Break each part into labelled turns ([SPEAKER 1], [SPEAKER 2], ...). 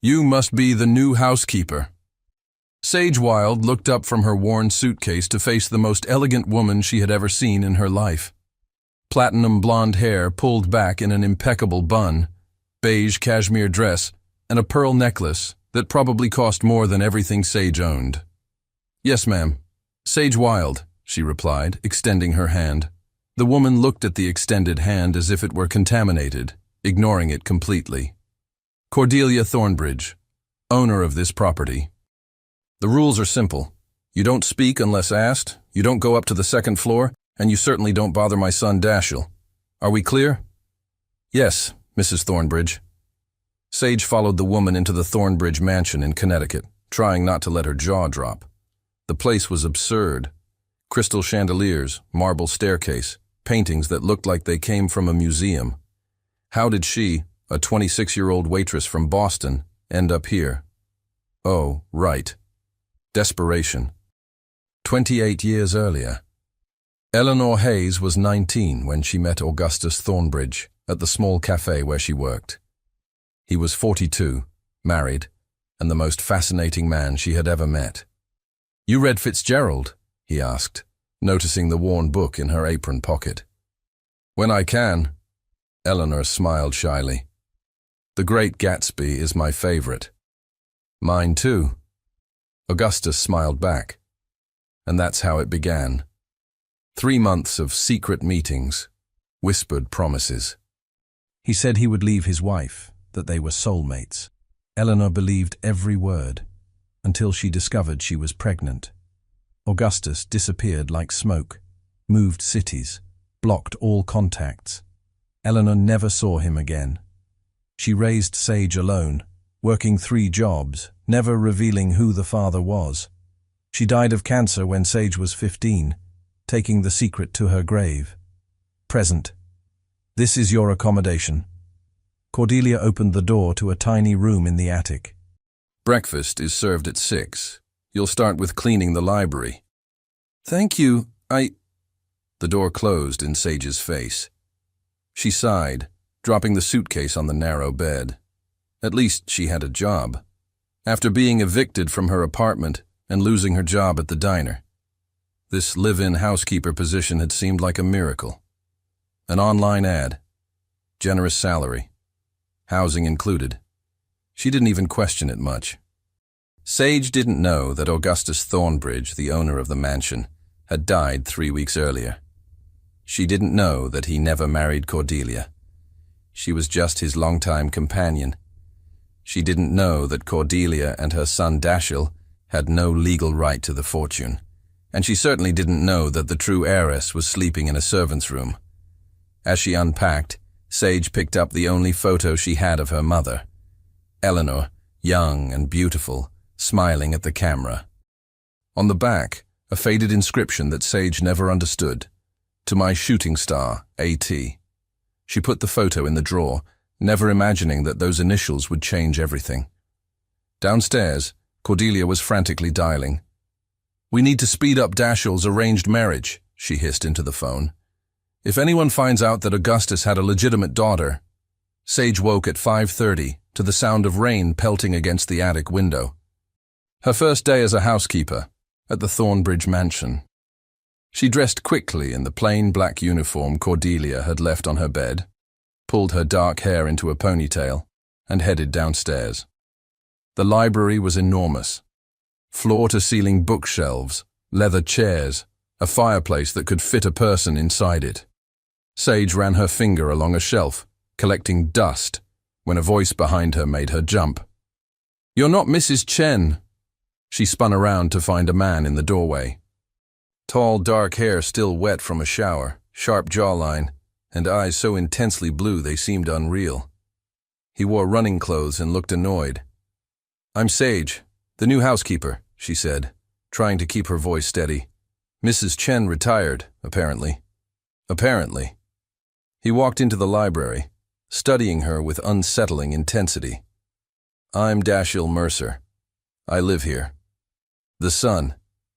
[SPEAKER 1] You must be the new housekeeper. Sage Wilde looked up from her worn suitcase to face the most elegant woman she had ever seen in her life. Platinum blonde hair pulled back in an impeccable bun, beige cashmere dress, and a pearl necklace that probably cost more than everything Sage owned. "Yes, ma'am. Sage Wilde," she replied, extending her hand. The woman looked at the extended hand as if it were contaminated, ignoring it completely. "Cordelia Thornbridge, owner of this property. The rules are simple. You don't speak unless asked, you don't go up to the second floor, and you certainly don't bother my son Dashiell. Are we clear?" "Yes, Mrs. Thornbridge." Sage followed the woman into the Thornbridge mansion in Connecticut, trying not to let her jaw drop. The place was absurd. Crystal chandeliers, marble staircase, paintings that looked like they came from a museum. How did she, a 26-year-old waitress from Boston, end up here? Oh, right. Desperation. 28 years earlier. Eleanor Hayes was 19 when she met Augustus Thornbridge at the small cafe where she worked. He was 42, married, and the most fascinating man she had ever met. "You read Fitzgerald?" he asked, noticing the worn book in her apron pocket. "When I can." Eleanor smiled shyly. "The Great Gatsby is my favorite." "Mine too." Augustus smiled back. And that's how it began. 3 months of secret meetings, whispered promises. He said he would leave his wife, that they were soulmates. Eleanor believed every word, until she discovered she was pregnant. Augustus disappeared like smoke, moved cities, blocked all contacts. Eleanor never saw him again. She raised Sage alone, working 3 jobs, never revealing who the father was. She died of cancer when Sage was 15, taking the secret to her grave. Present. "This is your accommodation." Cordelia opened the door to a tiny room in the attic. "Breakfast is served at 6. You'll start with cleaning the library." "Thank you, The door closed in Sage's face. She sighed, dropping the suitcase on the narrow bed. At least she had a job. After being evicted from her apartment and losing her job at the diner, this live-in housekeeper position had seemed like a miracle. An online ad. Generous salary. Housing included. She didn't even question it much. Sage didn't know that Augustus Thornbridge, the owner of the mansion, had died 3 weeks earlier. She didn't know that he never married Cordelia. She was just his longtime companion. She didn't know that Cordelia and her son Dashiell had no legal right to the fortune. And she certainly didn't know that the true heiress was sleeping in a servant's room. As she unpacked, Sage picked up the only photo she had of her mother, Eleanor, young and beautiful, smiling at the camera. On the back, a faded inscription that Sage never understood. "To my shooting star, A.T." She put the photo in the drawer, never imagining that those initials would change everything. Downstairs, Cordelia was frantically dialing. "We need to speed up Dashiell's arranged marriage," she hissed into the phone. "If anyone finds out that Augustus had a legitimate daughter..." Sage woke at 5:30 to the sound of rain pelting against the attic window. Her first day as a housekeeper at the Thornbridge mansion. She dressed quickly in the plain black uniform Cordelia had left on her bed, pulled her dark hair into a ponytail, and headed downstairs. The library was enormous. Floor-to-ceiling bookshelves, leather chairs, a fireplace that could fit a person inside it. Sage ran her finger along a shelf, collecting dust, when a voice behind her made her jump. "You're not Mrs. Chen." She spun around to find a man in the doorway. Tall, dark hair still wet from a shower, sharp jawline, and eyes so intensely blue they seemed unreal. He wore running clothes and looked annoyed. "I'm Sage, the new housekeeper," she said, trying to keep her voice steady. "Mrs. Chen retired, apparently." "Apparently." He walked into the library, studying her with unsettling intensity. "I'm Dashiell Mercer. I live here." "The son,"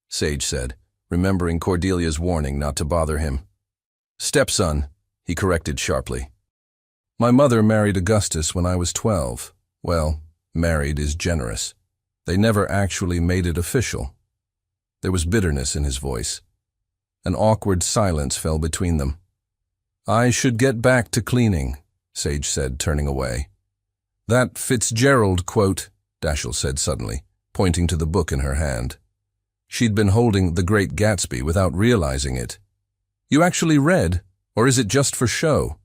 [SPEAKER 1] Sage said, remembering Cordelia's warning not to bother him. "Stepson," he corrected sharply. "My mother married Augustus when I was 12. Well, married is generous. They never actually made it official. There was bitterness in his voice. An awkward silence fell between them. I should get back to cleaning, Sage said, turning away. That Fitzgerald quote, Dashiell said suddenly, pointing to the book in her hand. She'd been holding The Great Gatsby without realizing it. You actually read, or is it just for show?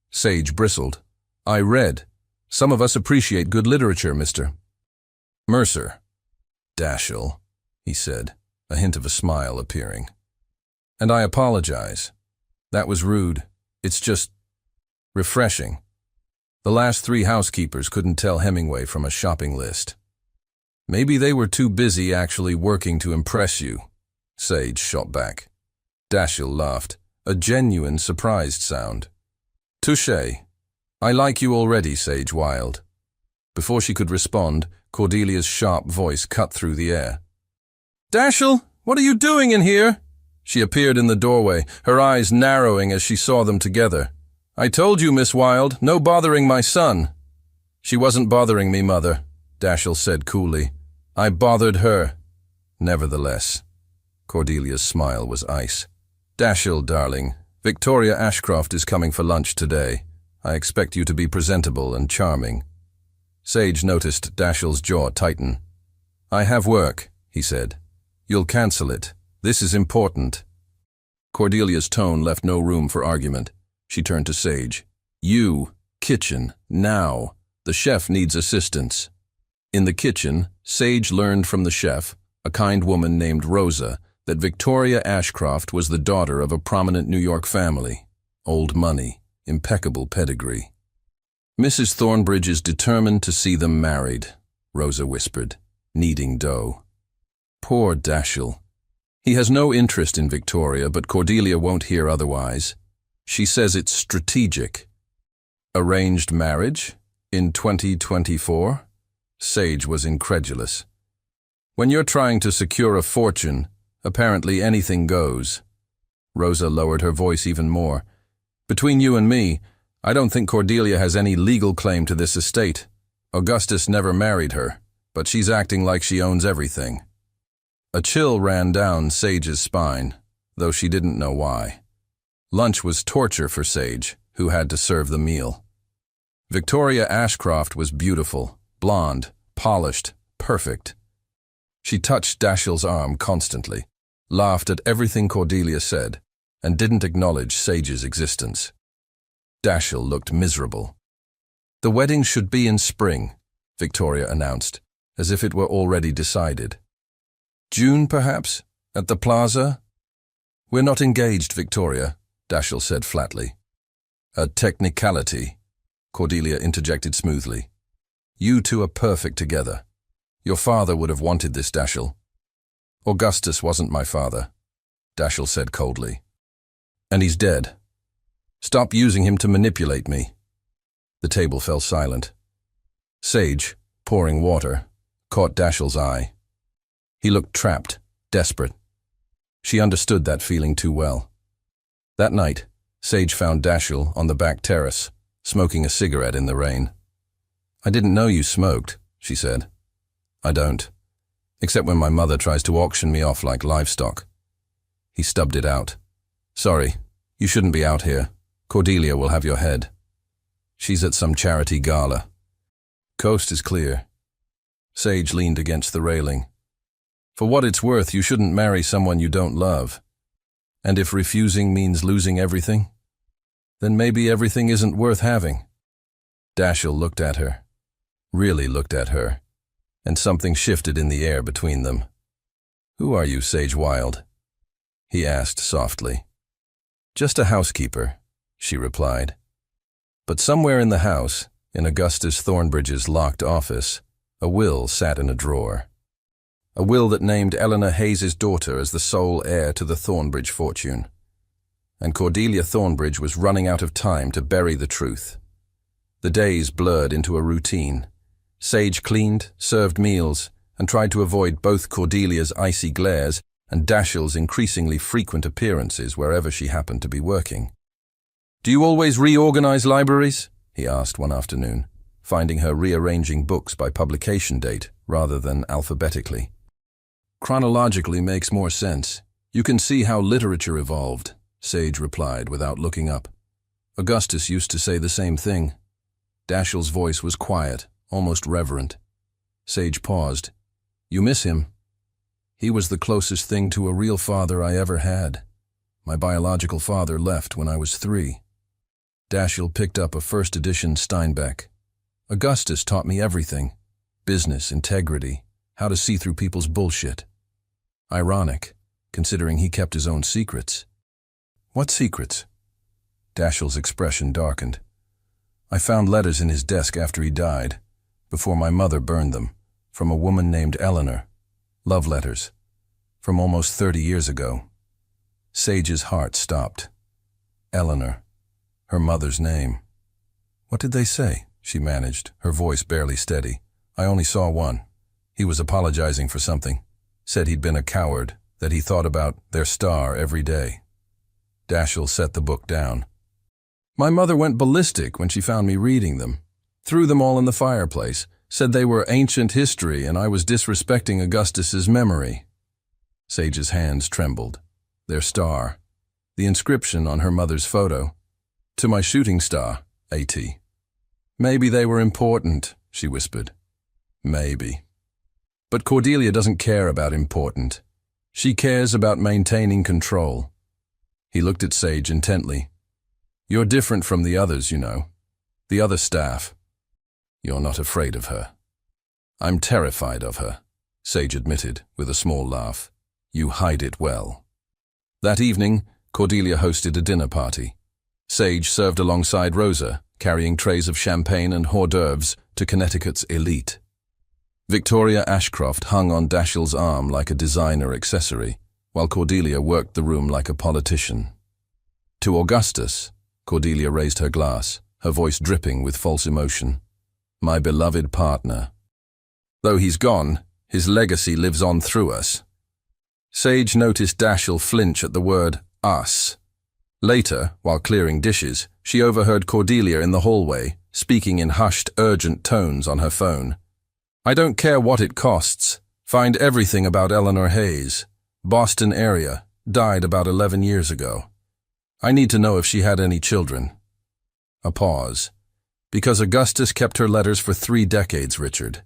[SPEAKER 1] Sage bristled. I read. Some of us appreciate good literature, Mr. Mercer. Dashiell, he said, a hint of a smile appearing. And I apologize. That was rude. It's just refreshing. The last 3 housekeepers couldn't tell Hemingway from a shopping list. Maybe they were too busy actually working to impress you, Sage shot back. Dashiell laughed, a genuine surprised sound. Touché. I like you already, Sage Wilde. Before she could respond, Cordelia's sharp voice cut through the air. Dashiell, what are you doing in here? She appeared in the doorway, her eyes narrowing as she saw them together. I told you, Miss Wilde, no bothering my son. She wasn't bothering me, Mother, Dashiell said coolly. I bothered her. Nevertheless. Cordelia's smile was ice. Dashiell, darling, Victoria Ashcroft is coming for lunch today. I expect you to be presentable and charming. Sage noticed Dashiell's jaw tighten. I have work, he said. You'll cancel it. This is important. Cordelia's tone left no room for argument. She turned to Sage. You, kitchen, now. The chef needs assistance. In the kitchen, Sage learned from the chef, a kind woman named Rosa, that Victoria Ashcroft was the daughter of a prominent New York family. Old money, impeccable pedigree. Mrs. Thornbridge is determined to see them married, Rosa whispered, kneading dough. Poor Dashiell. He has no interest in Victoria, but Cordelia won't hear otherwise. She says it's strategic. Arranged marriage? In 2024? Sage was incredulous. When you're trying to secure a fortune, apparently anything goes. Rosa lowered her voice even more. Between you and me, I don't think Cordelia has any legal claim to this estate. Augustus never married her, but she's acting like she owns everything. A chill ran down Sage's spine, though she didn't know why. Lunch was torture for Sage, who had to serve the meal. Victoria Ashcroft was beautiful, blonde, polished, perfect. She touched Dashiell's arm constantly, laughed at everything Cordelia said, and didn't acknowledge Sage's existence. Dashiell looked miserable. The wedding should be in spring, Victoria announced, as if it were already decided. June, perhaps? At the plaza? We're not engaged, Victoria, Dashiell said flatly. A technicality, Cordelia interjected smoothly. You two are perfect together. Your father would have wanted this, Dashiell. Augustus wasn't my father, Dashiell said coldly. And he's dead. Stop using him to manipulate me. The table fell silent. Sage, pouring water, caught Dashiell's eye. He looked trapped, desperate. She understood that feeling too well. That night, Sage found Dashiell on the back terrace, smoking a cigarette in the rain. I didn't know you smoked, she said. I don't, except when my mother tries to auction me off like livestock. He stubbed it out. Sorry, you shouldn't be out here. Cordelia will have your head. She's at some charity gala. Coast is clear. Sage leaned against the railing. For what it's worth, you shouldn't marry someone you don't love. And if refusing means losing everything, then maybe everything isn't worth having. Dashiell looked at her, really looked at her, and something shifted in the air between them. Who are you, Sage Wilde? He asked softly. Just a housekeeper, she replied. But somewhere in the house, in Augustus Thornbridge's locked office, a will sat in a drawer. A will that named Eleanor Hayes's daughter as the sole heir to the Thornbridge fortune. And Cordelia Thornbridge was running out of time to bury the truth. The days blurred into a routine. Sage cleaned, served meals, and tried to avoid both Cordelia's icy glares and Dashiell's increasingly frequent appearances wherever she happened to be working. Do you always reorganize libraries? He asked one afternoon. finding her rearranging books by publication date rather than alphabetically. Chronologically makes more sense. You can see how literature evolved, Sage replied without looking up. Augustus used to say the same thing. Dashiell's voice was quiet, almost reverent. Sage paused. You miss him? He was the closest thing to a real father I ever had. My biological father left when I was 3. Dashiell picked up a first edition Steinbeck. Augustus taught me everything. Business, integrity, how to see through people's bullshit. Ironic, considering he kept his own secrets. What secrets? Dashiell's expression darkened. I found letters in his desk after he died, before my mother burned them, from a woman named Eleanor. Love letters. From almost 30 years ago. Sage's heart stopped. Eleanor. Her mother's name. What did they say? She managed, her voice barely steady. I only saw one. He was apologizing for something. Said he'd been a coward, that he thought about their star every day. Dashiell set the book down. My mother went ballistic when she found me reading them. Threw them all in the fireplace. Said they were ancient history and I was disrespecting Augustus's memory. Sage's hands trembled. Their star. The inscription on her mother's photo. To my shooting star, A.T. Maybe they were important, she whispered. Maybe. But Cordelia doesn't care about important. She cares about maintaining control. He looked at Sage intently. You're different from the others, you know. The other staff. You're not afraid of her. I'm terrified of her, Sage admitted with a small laugh. You hide it well. That evening, Cordelia hosted a dinner party. Sage served alongside Rosa, carrying trays of champagne and hors d'oeuvres to Connecticut's elite. Victoria Ashcroft hung on Dashiell's arm like a designer accessory, while Cordelia worked the room like a politician. To Augustus, Cordelia raised her glass, her voice dripping with false emotion. My beloved partner. Though he's gone, his legacy lives on through us. Sage noticed Dashiell flinch at the word us. Later, while clearing dishes, she overheard Cordelia in the hallway, speaking in hushed, urgent tones on her phone. I don't care what it costs. Find everything about Eleanor Hayes. Boston area. Died about 11 years ago. I need to know if she had any children. A pause. Because Augustus kept her letters for 3 decades, Richard.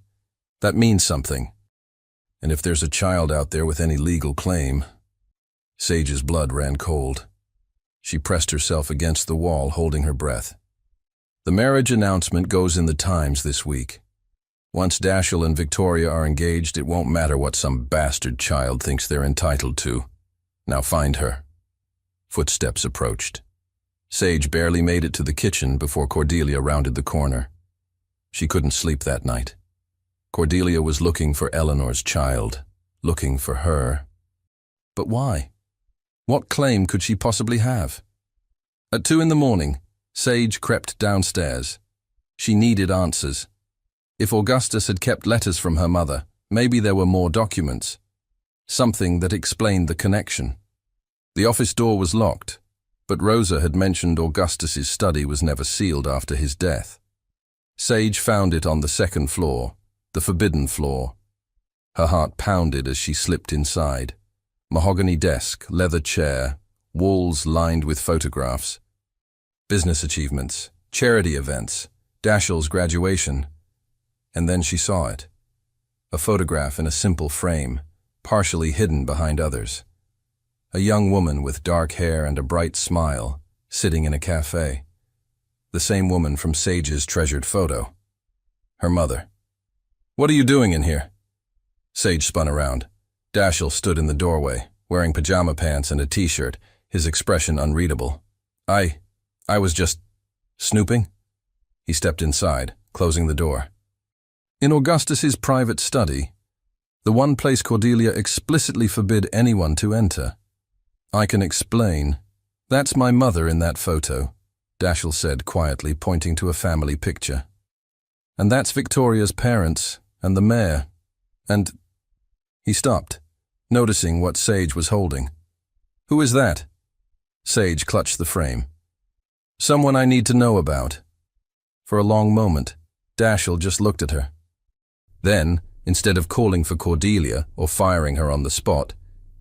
[SPEAKER 1] That means something. And if there's a child out there with any legal claim... Sage's blood ran cold. She pressed herself against the wall, holding her breath. The marriage announcement goes in the Times this week. Once Dashiell and Victoria are engaged, it won't matter what some bastard child thinks they're entitled to. Now find her. Footsteps approached. Sage barely made it to the kitchen before Cordelia rounded the corner. She couldn't sleep that night. Cordelia was looking for Eleanor's child, looking for her. But why? What claim could she possibly have? At 2 a.m, Sage crept downstairs. She needed answers. If Augustus had kept letters from her mother, maybe there were more documents. Something that explained the connection. The office door was locked, but Rosa had mentioned Augustus's study was never sealed after his death. Sage found it on the 2nd floor, the forbidden floor. Her heart pounded as she slipped inside. Mahogany desk, leather chair, walls lined with photographs. Business achievements, charity events, Dashiell's graduation. And then she saw it. A photograph in a simple frame, partially hidden behind others. A young woman with dark hair and a bright smile, sitting in a cafe. The same woman from Sage's treasured photo. Her mother. What are you doing in here? Sage spun around. Dashiell stood in the doorway, wearing pajama pants and a t-shirt, his expression unreadable. I was just... snooping? He stepped inside, closing the door. In Augustus's private study, the one place Cordelia explicitly forbid anyone to enter. I can explain. That's my mother in that photo, Dashiell said quietly, pointing to a family picture. And that's Victoria's parents, and the mayor, and... He stopped, noticing what Sage was holding. Who is that? Sage clutched the frame. Someone I need to know about. For a long moment, Dashiell just looked at her. Then, instead of calling for Cordelia or firing her on the spot,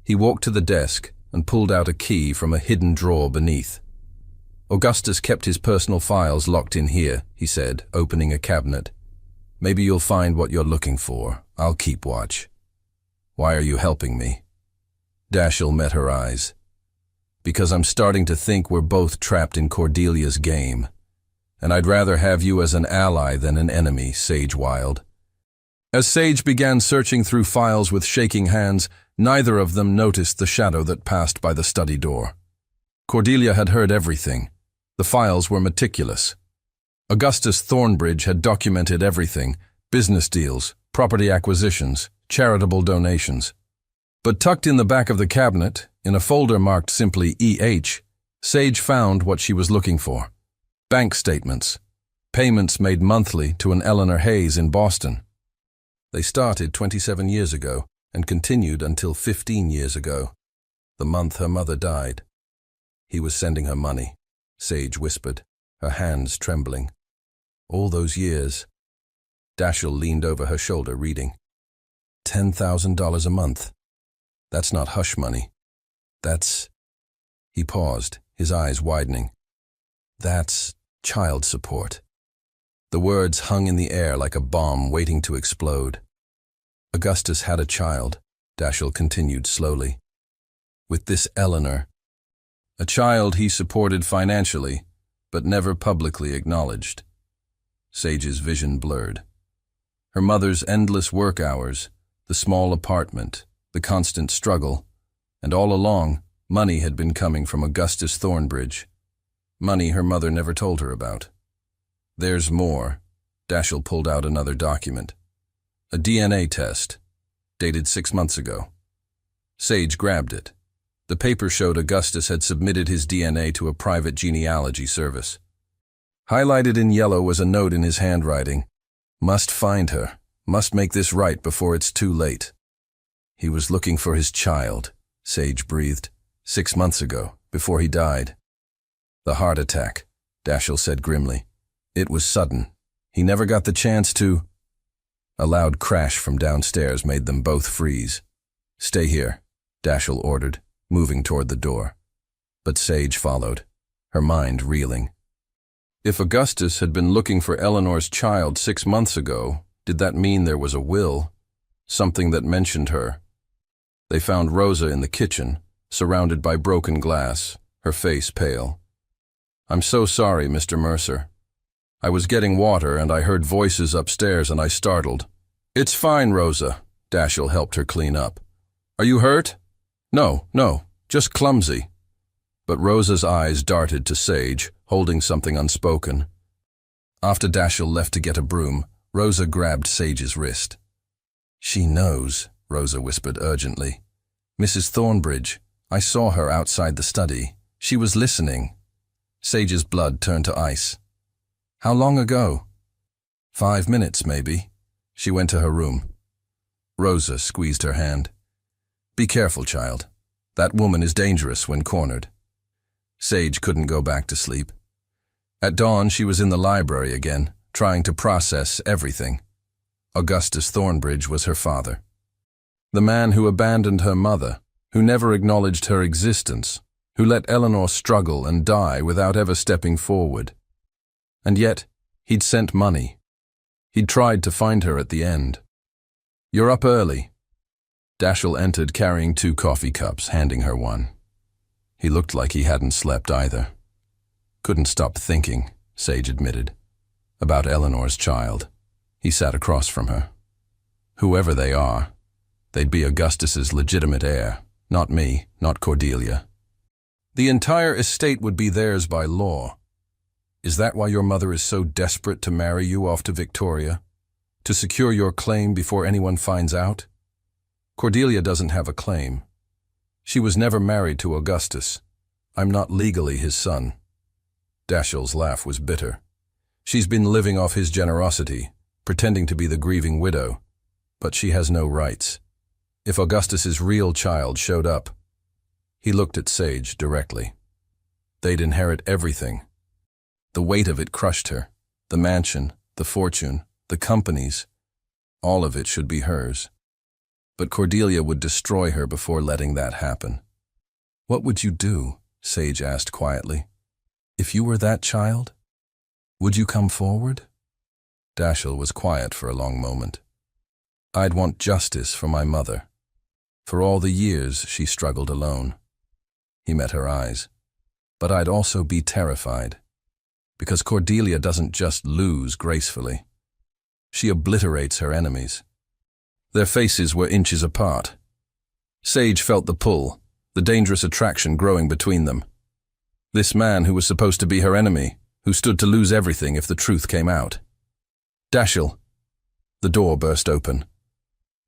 [SPEAKER 1] he walked to the desk and pulled out a key from a hidden drawer beneath. Augustus kept his personal files locked in here, he said, opening a cabinet. Maybe you'll find what you're looking for. I'll keep watch. Why are you helping me? Dashiell met her eyes. Because I'm starting to think we're both trapped in Cordelia's game. And I'd rather have you as an ally than an enemy, Sage Wilde. As Sage began searching through files with shaking hands, neither of them noticed the shadow that passed by the study door. Cordelia had heard everything. The files were meticulous. Augustus Thornbridge had documented everything: business deals, property acquisitions, charitable donations. But tucked in the back of the cabinet, in a folder marked simply EH, Sage found what she was looking for: bank statements, payments made monthly to an Eleanor Hayes in Boston. They started 27 years ago and continued until 15 years ago, the month her mother died. He was sending her money, Sage whispered, her hands trembling. All those years. Dashiell leaned over her shoulder, reading. $10,000 a month. That's not hush money. That's... He paused, his eyes widening. That's child support. The words hung in the air like a bomb waiting to explode. Augustus had a child, Dashiell continued slowly. With this Eleanor. A child he supported financially, but never publicly acknowledged. Sage's vision blurred. Her mother's endless work hours, the small apartment, the constant struggle, and all along, money had been coming from Augustus Thornbridge. Money her mother never told her about. There's more. Dashiell pulled out another document. A DNA test, dated 6 months ago. Sage grabbed it. The paper showed Augustus had submitted his DNA to a private genealogy service. Highlighted in yellow was a note in his handwriting. Must find her. Must make this right before it's too late. He was looking for his child, Sage breathed, 6 months ago, before he died. The heart attack, Dashiell said grimly. It was sudden. He never got the chance to... A loud crash from downstairs made them both freeze. Stay here, Dashiell ordered, moving toward the door. But Sage followed, her mind reeling. If Augustus had been looking for Eleanor's child 6 months ago, did that mean there was a will? Something that mentioned her? They found Rosa in the kitchen, surrounded by broken glass, her face pale. I'm so sorry, Mr. Mercer. I was getting water and I heard voices upstairs and I startled. It's fine, Rosa. Dashiell helped her clean up. Are you hurt? No, just clumsy. But Rosa's eyes darted to Sage, holding something unspoken. After Dashiell left to get a broom, Rosa grabbed Sage's wrist. She knows, Rosa whispered urgently. Mrs. Thornbridge, I saw her outside the study. She was listening. Sage's blood turned to ice. How long ago? 5 minutes, maybe. She went to her room. Rosa squeezed her hand. Be careful, child. That woman is dangerous when cornered. Sage couldn't go back to sleep. At dawn, she was in the library again, trying to process everything. Augustus Thornbridge was her father. The man who abandoned her mother, who never acknowledged her existence, who let Eleanor struggle and die without ever stepping forward. And yet, he'd sent money. He'd tried to find her at the end. You're up early. Dashiell entered carrying 2 coffee cups, handing her one. He looked like he hadn't slept either. Couldn't stop thinking, Sage admitted, about Eleanor's child. He sat across from her. Whoever they are, they'd be Augustus's legitimate heir, not me, not Cordelia. The entire estate would be theirs by law. Is that why your mother is so desperate to marry you off to Victoria? To secure your claim before anyone finds out? Cordelia doesn't have a claim. She was never married to Augustus. I'm not legally his son. Dashiell's laugh was bitter. She's been living off his generosity, pretending to be the grieving widow. But she has no rights. If Augustus's real child showed up, he looked at Sage directly. They'd inherit everything. The weight of it crushed her. The mansion, the fortune, the company's. All of it should be hers. But Cordelia would destroy her before letting that happen. "What would you do?" Sage asked quietly. "If you were that child? Would you come forward?" Dashiell was quiet for a long moment. "I'd want justice for my mother. For all the years she struggled alone." He met her eyes. "But I'd also be terrified. Because Cordelia doesn't just lose gracefully. She obliterates her enemies." Their faces were inches apart. Sage felt the pull, the dangerous attraction growing between them. This man who was supposed to be her enemy, who stood to lose everything if the truth came out. "Dashiell." The door burst open.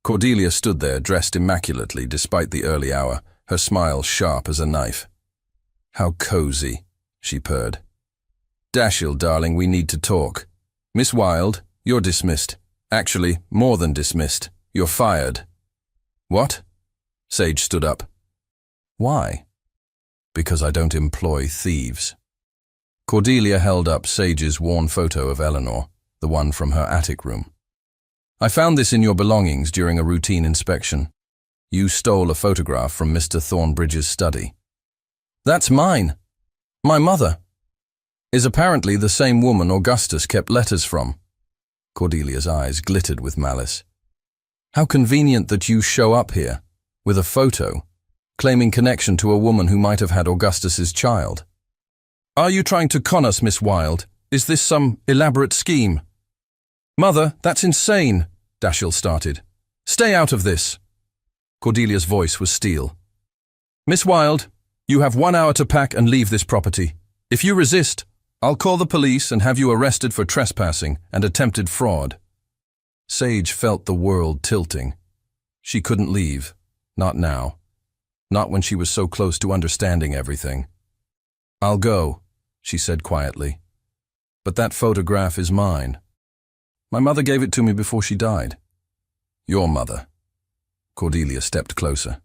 [SPEAKER 1] Cordelia stood there, dressed immaculately despite the early hour, her smile sharp as a knife. "How cozy," she purred. "Dashiell, darling, we need to talk. Miss Wilde, you're dismissed. Actually, more than dismissed. You're fired." "What?" Sage stood up. "Why?" "Because I don't employ thieves." Cordelia held up Sage's worn photo of Eleanor, the one from her attic room. "I found this in your belongings during a routine inspection. You stole a photograph from Mr. Thornbridge's study." "That's mine. My mother is apparently the same woman Augustus kept letters from." Cordelia's eyes glittered with malice. "How convenient that you show up here, with a photo, claiming connection to a woman who might have had Augustus's child. Are you trying to con us, Miss Wilde? Is this some elaborate scheme?" "Mother, that's insane," Dashiell started. "Stay out of this." Cordelia's voice was steel. "Miss Wilde, you have 1 hour to pack and leave this property. If you resist, I'll call the police and have you arrested for trespassing and attempted fraud." Sage felt the world tilting. She couldn't leave. Not now. Not when she was so close to understanding everything. "I'll go," she said quietly. "But that photograph is mine. My mother gave it to me before she died." "Your mother." Cordelia stepped closer.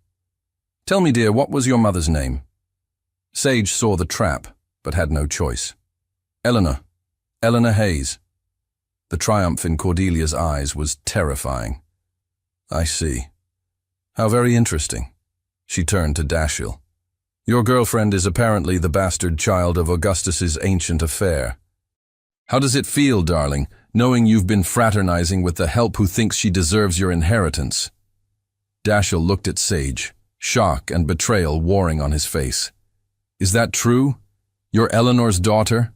[SPEAKER 1] "Tell me, dear, what was your mother's name?" Sage saw the trap, but had no choice. Eleanor Hayes." The triumph in Cordelia's eyes was terrifying. "I see. How very interesting." She turned to Dashiell. "Your girlfriend is apparently the bastard child of Augustus's ancient affair. How does it feel, darling, knowing you've been fraternizing with the help who thinks she deserves your inheritance?" Dashiell looked at Sage, shock and betrayal warring on his face. "Is that true? You're Eleanor's daughter?"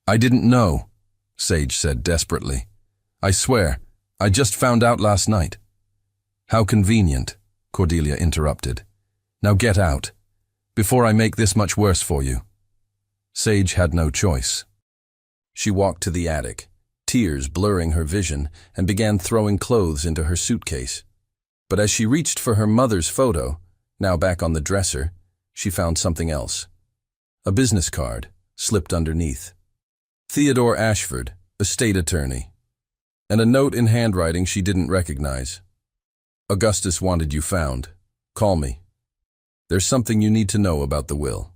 [SPEAKER 1] "I didn't know," Sage said desperately. "I swear, I just found out last night." "How convenient," Cordelia interrupted. "Now get out, before I make this much worse for you." Sage had no choice. She walked to the attic, tears blurring her vision, and began throwing clothes into her suitcase. But as she reached for her mother's photo, now back on the dresser, she found something else. A business card, slipped underneath. Theodore Ashford, estate attorney. And a note in handwriting she didn't recognize. "Augustus wanted you found. Call me. There's something you need to know about the will."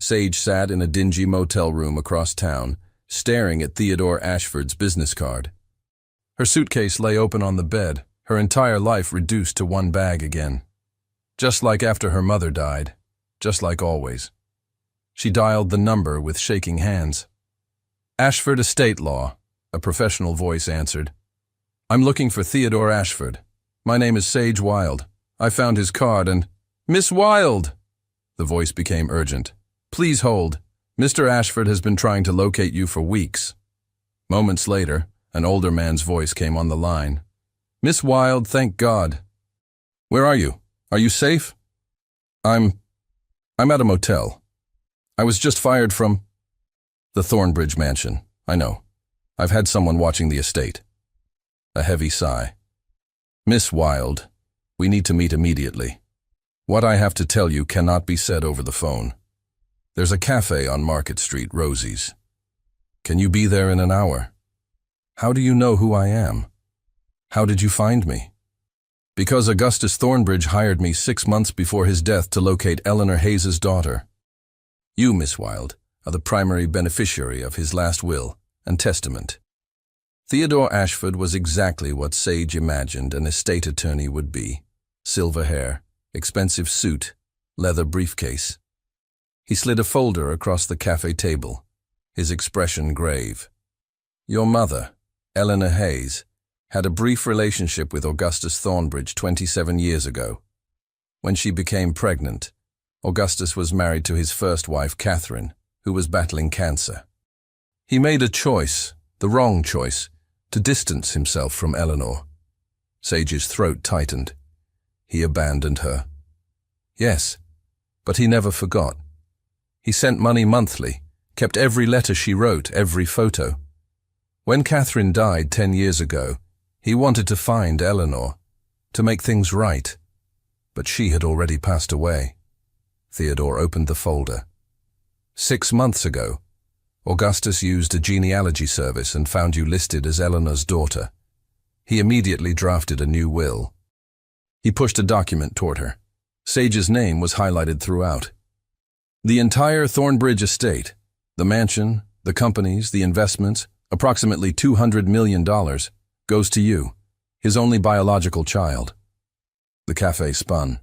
[SPEAKER 1] Sage sat in a dingy motel room across town, staring at Theodore Ashford's business card. Her suitcase lay open on the bed, her entire life reduced to one bag again. Just like after her mother died, just like always. She dialed the number with shaking hands. "Ashford Estate Law," a professional voice answered. "I'm looking for Theodore Ashford. My name is Sage Wilde. I found his card and—" "Miss Wilde!" The voice became urgent. "Please hold. Mr. Ashford has been trying to locate you for weeks." Moments later, an older man's voice came on the line. "Miss Wilde, thank God." "Where are you? Are you safe?" I'm at a motel. I was just fired from the Thornbridge mansion. I know. I've had someone watching the estate." A heavy sigh. "Miss Wilde, we need to meet immediately. What I have to tell you cannot be said over the phone. There's a cafe on Market Street, Rosie's. Can you be there in an hour?" "How do you know who I am? How did you find me?" "Because Augustus Thornbridge hired me 6 months before his death to locate Eleanor Hayes' daughter. You, Miss Wilde, are the primary beneficiary of his last will and testament." Theodore Ashford was exactly what Sage imagined an estate attorney would be. Silver hair, expensive suit, leather briefcase. He slid a folder across the cafe table, his expression grave. Your mother, Eleanor Hayes, had a brief relationship with Augustus Thornbridge 27 years ago. When she became pregnant, Augustus was married to his first wife, Catherine, who was battling cancer. He made a choice, the wrong choice, to distance himself from Eleanor. Sage's throat tightened. He abandoned her. Yes, but he never forgot. He sent money monthly, kept every letter she wrote, every photo. When Catherine died 10 years ago, he wanted to find Eleanor, to make things right. But she had already passed away. Theodore opened the folder. 6 months ago, Augustus used a genealogy service and found you listed as Eleanor's daughter. He immediately drafted a new will. He pushed a document toward her. Sage's name was highlighted throughout. The entire Thornbridge estate, the mansion, the companies, the investments, approximately $200 million, goes to you, his only biological child. The cafe spun.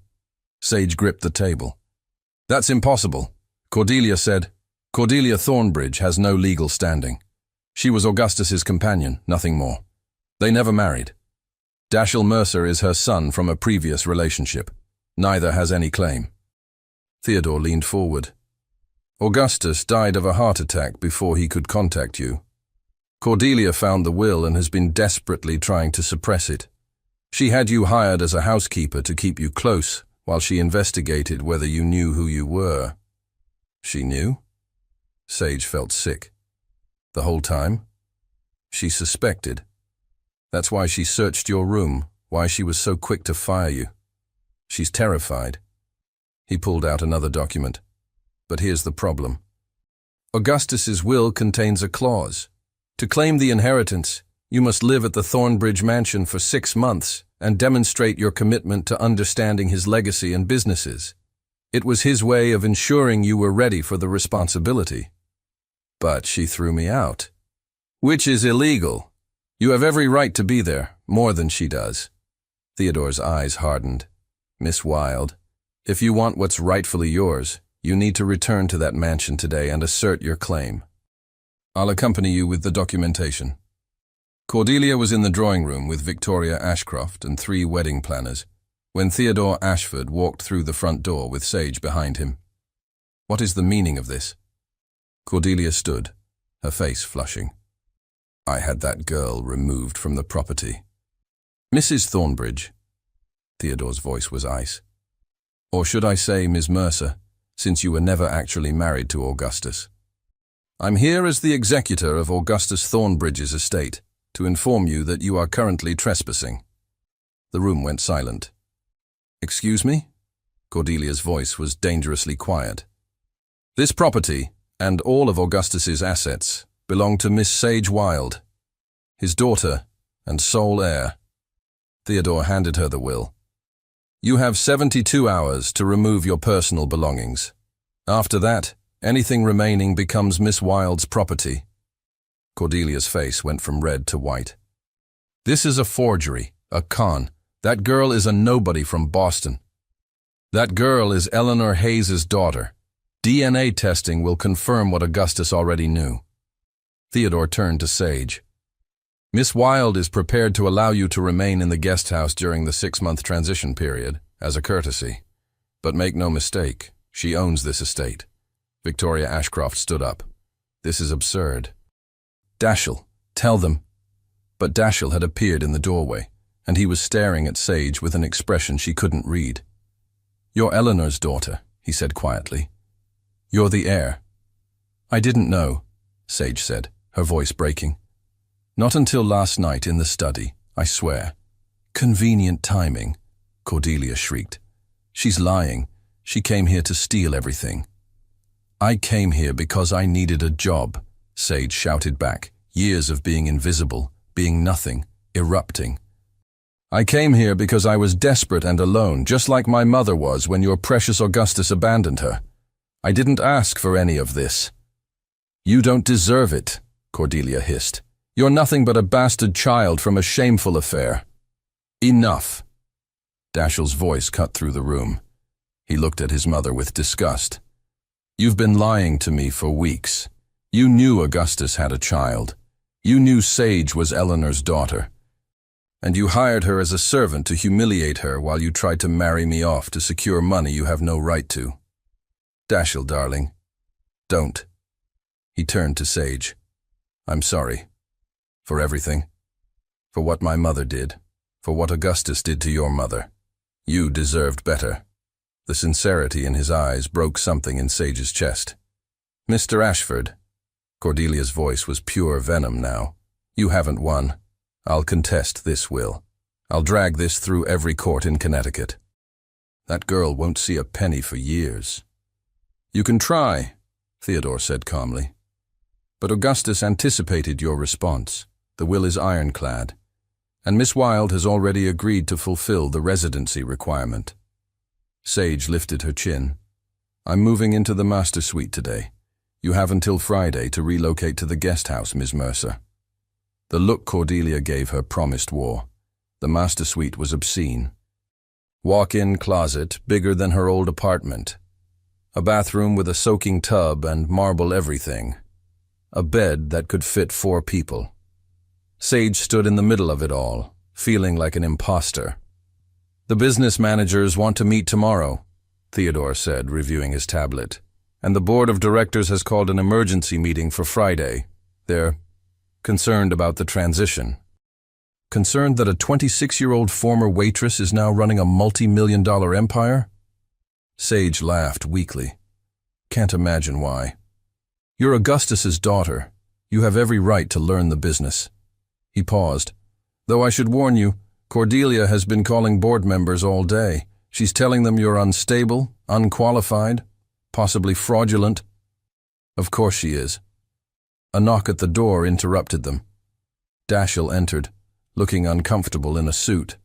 [SPEAKER 1] Sage gripped the table. That's impossible, Cordelia said. Cordelia Thornbridge has no legal standing. She was Augustus's companion, nothing more. They never married. Dashiell Mercer is her son from a previous relationship. Neither has any claim. Theodore leaned forward. Augustus died of a heart attack before he could contact you. Cordelia found the will and has been desperately trying to suppress it. She had you hired as a housekeeper to keep you close while she investigated whether you knew who you were. She knew? Sage felt sick. The whole time? She suspected. That's why she searched your room, why she was so quick to fire you. She's terrified. He pulled out another document. But here's the problem. Augustus's will contains a clause. To claim the inheritance, you must live at the Thornbridge mansion for 6 months and demonstrate your commitment to understanding his legacy and businesses. It was his way of ensuring you were ready for the responsibility. But she threw me out. Which is illegal. You have every right to be there, more than she does. Theodore's eyes hardened. Miss Wilde, if you want what's rightfully yours, you need to return to that mansion today and assert your claim. I'll accompany you with the documentation. Cordelia was in the drawing room with Victoria Ashcroft and 3 wedding planners when Theodore Ashford walked through the front door with Sage behind him. What is the meaning of this? Cordelia stood, her face flushing. I had that girl removed from the property. Mrs. Thornbridge. Theodore's voice was ice. Or should I say Ms. Mercer, since you were never actually married to Augustus. I'm here as the executor of Augustus Thornbridge's estate to inform you that you are currently trespassing. The room went silent. Excuse me? Cordelia's voice was dangerously quiet. This property, and all of Augustus's assets, belong to Miss Sage Wilde, his daughter and sole heir. Theodore handed her the will. You have 72 hours to remove your personal belongings. After that, anything remaining becomes Miss Wilde's property. Cordelia's face went from red to white. This is a forgery, a con. That girl is a nobody from Boston. That girl is Eleanor Hayes's daughter. DNA testing will confirm what Augustus already knew. Theodore turned to Sage. Miss Wilde is prepared to allow you to remain in the guest house during the 6-month transition period, as a courtesy. But make no mistake, she owns this estate. Victoria Ashcroft stood up. This is absurd. Dashiell, tell them. But Dashiell had appeared in the doorway, and he was staring at Sage with an expression she couldn't read. You're Eleanor's daughter, he said quietly. You're the heir. I didn't know, Sage said, her voice breaking. Not until last night in the study, I swear. Convenient timing, Cordelia shrieked. She's lying. She came here to steal everything. I came here because I needed a job, Sage shouted back, years of being invisible, being nothing, erupting. I came here because I was desperate and alone, just like my mother was when your precious Augustus abandoned her. I didn't ask for any of this. You don't deserve it, Cordelia hissed. You're nothing but a bastard child from a shameful affair. Enough. Dashiell's voice cut through the room. He looked at his mother with disgust. You've been lying to me for weeks. You knew Augustus had a child. You knew Sage was Eleanor's daughter. And you hired her as a servant to humiliate her while you tried to marry me off to secure money you have no right to. Dashiell, darling, don't. He turned to Sage. I'm sorry. For everything. For what my mother did. For what Augustus did to your mother. You deserved better. The sincerity in his eyes broke something in Sage's chest. Mr. Ashford. Cordelia's voice was pure venom now. You haven't won. I'll contest this will. I'll drag this through every court in Connecticut. That girl won't see a penny for years. You can try, Theodore said calmly. But Augustus anticipated your response. The will is ironclad. And Miss Wilde has already agreed to fulfill the residency requirement. Sage lifted her chin. I'm moving into the master suite today. You have until Friday to relocate to the guest house, Ms. Mercer. The look Cordelia gave her promised war. The master suite was obscene. Walk-in closet bigger than her old apartment. A bathroom with a soaking tub and marble everything. A bed that could fit 4 people. Sage stood in the middle of it all, feeling like an imposter. The business managers want to meet tomorrow, Theodore said, reviewing his tablet. And the board of directors has called an emergency meeting for Friday. They're concerned about the transition. Concerned that a 26-year-old former waitress is now running a multi-million-dollar empire? Sage laughed weakly. Can't imagine why. You're Augustus's daughter. You have every right to learn the business. He paused. Though I should warn you, Cordelia has been calling board members all day. She's telling them you're unstable, unqualified, possibly fraudulent. Of course she is. A knock at the door interrupted them. Dashiell entered, looking uncomfortable in a suit.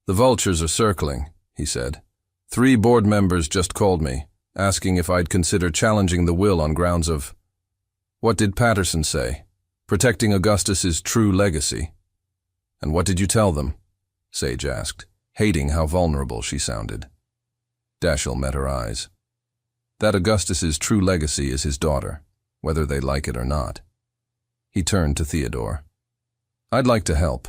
[SPEAKER 1] The vultures are circling, he said. 3 board members just called me, asking if I'd consider challenging the will on grounds of… What did Patterson say? Protecting Augustus's true legacy. And what did you tell them? Sage asked, hating how vulnerable she sounded. Dashiell met her eyes. That Augustus's true legacy is his daughter, whether they like it or not. He turned to Theodore. I'd like to help.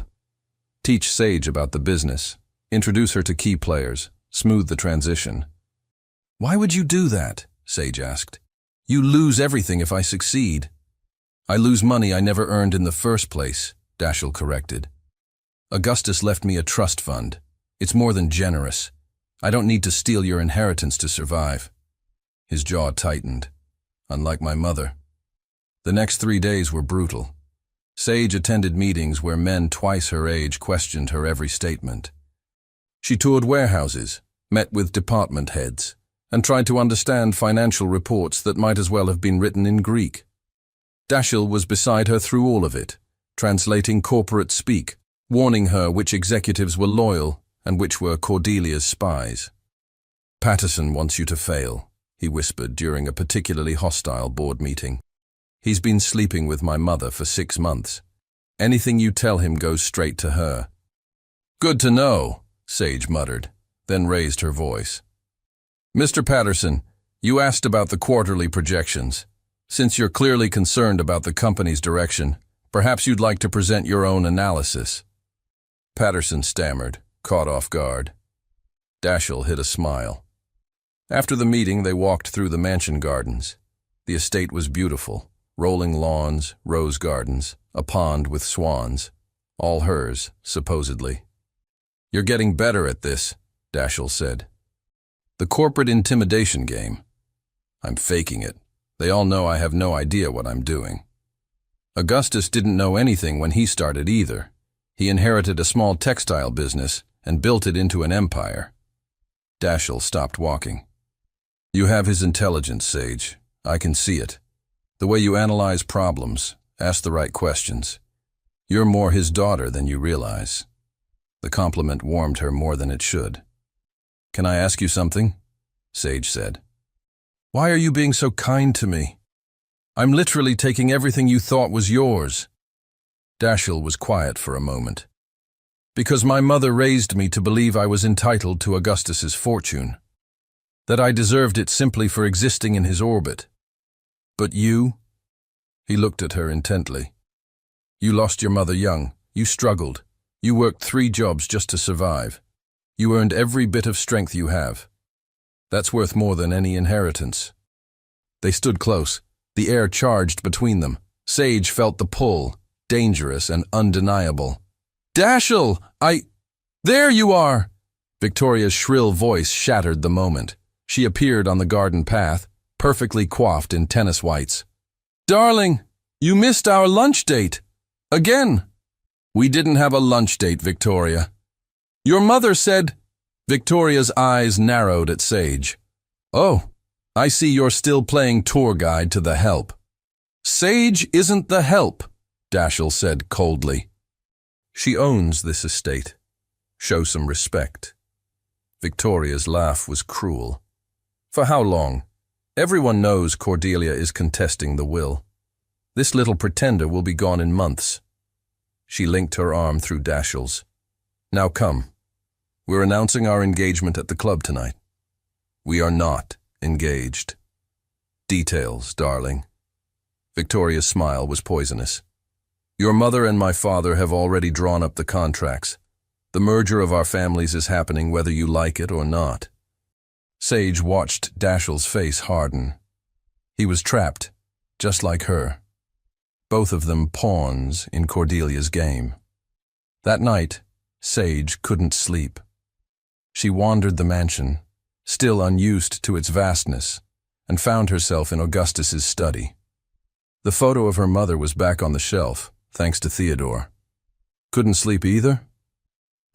[SPEAKER 1] Teach Sage about the business, introduce her to key players, smooth the transition. Why would you do that? Sage asked. You lose everything if I succeed. I lose money I never earned in the first place, Dashiell corrected. Augustus left me a trust fund. It's more than generous. I don't need to steal your inheritance to survive. His jaw tightened, unlike my mother. The next 3 days were brutal. Sage attended meetings where men twice her age questioned her every statement. She toured warehouses, met with department heads, and tried to understand financial reports that might as well have been written in Greek. Dashiell was beside her through all of it, translating corporate speak, warning her which executives were loyal and which were Cordelia's spies. Patterson wants you to fail, he whispered during a particularly hostile board meeting. He's been sleeping with my mother for 6 months. Anything you tell him goes straight to her. Good to know, Sage muttered, then raised her voice. Mr. Patterson, you asked about the quarterly projections. Since you're clearly concerned about the company's direction, perhaps you'd like to present your own analysis. Patterson stammered, caught off guard. Dashiell hid a smile. After the meeting, they walked through the mansion gardens. The estate was beautiful. Rolling lawns, rose gardens, a pond with swans. All hers, supposedly. You're getting better at this, Dashiell said. The corporate intimidation game. I'm faking it. They all know I have no idea what I'm doing. Augustus didn't know anything when he started either. He inherited a small textile business and built it into an empire. Dashiell stopped walking. You have his intelligence, Sage. I can see it. The way you analyze problems, ask the right questions. You're more his daughter than you realize. The compliment warmed her more than it should. Can I ask you something? Sage said. Why are you being so kind to me? I'm literally taking everything you thought was yours. Dashiell was quiet for a moment. Because my mother raised me to believe I was entitled to Augustus's fortune, that I deserved it simply for existing in his orbit. But you? He looked at her intently. You lost your mother young. You struggled. You worked 3 jobs just to survive. You earned every bit of strength you have. That's worth more than any inheritance. They stood close, the air charged between them. Sage felt the pull, dangerous and undeniable. Dashiell, There you are! Victoria's shrill voice shattered the moment. She appeared on the garden path, perfectly coiffed in tennis whites. Darling, you missed our lunch date. Again. We didn't have a lunch date, Victoria. Your mother said... Victoria's eyes narrowed at Sage. Oh, I see you're still playing tour guide to the help. Sage isn't the help, Dashiell said coldly. She owns this estate. Show some respect. Victoria's laugh was cruel. For how long? Everyone knows Cordelia is contesting the will. This little pretender will be gone in months. She linked her arm through Dashiell's. Now come. We're announcing our engagement at the club tonight. We are not engaged. Details, darling. Victoria's smile was poisonous. Your mother and my father have already drawn up the contracts. The merger of our families is happening whether you like it or not. Sage watched Dashiell's face harden. He was trapped, just like her. Both of them pawns in Cordelia's game. That night, Sage couldn't sleep. She wandered the mansion, still unused to its vastness, and found herself in Augustus's study. The photo of her mother was back on the shelf, thanks to Theodore. Couldn't sleep either?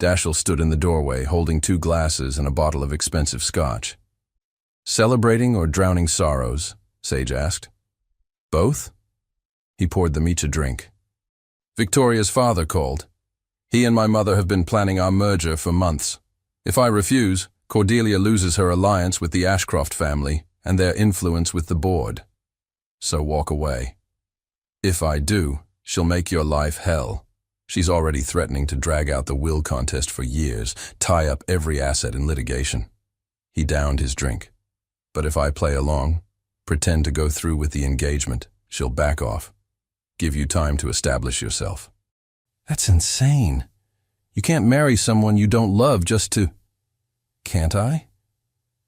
[SPEAKER 1] Dashiell stood in the doorway, holding 2 glasses and a bottle of expensive scotch. Celebrating or drowning sorrows? Sage asked. Both? He poured them each a drink. Victoria's father called. He and my mother have been planning our merger for months. If I refuse, Cordelia loses her alliance with the Ashcroft family and their influence with the board. So walk away. If I do, she'll make your life hell. She's already threatening to drag out the will contest for years, tie up every asset in litigation. He downed his drink. But if I play along, pretend to go through with the engagement, she'll back off. Give you time to establish yourself. That's insane. You can't marry someone you don't love just to... Can't I?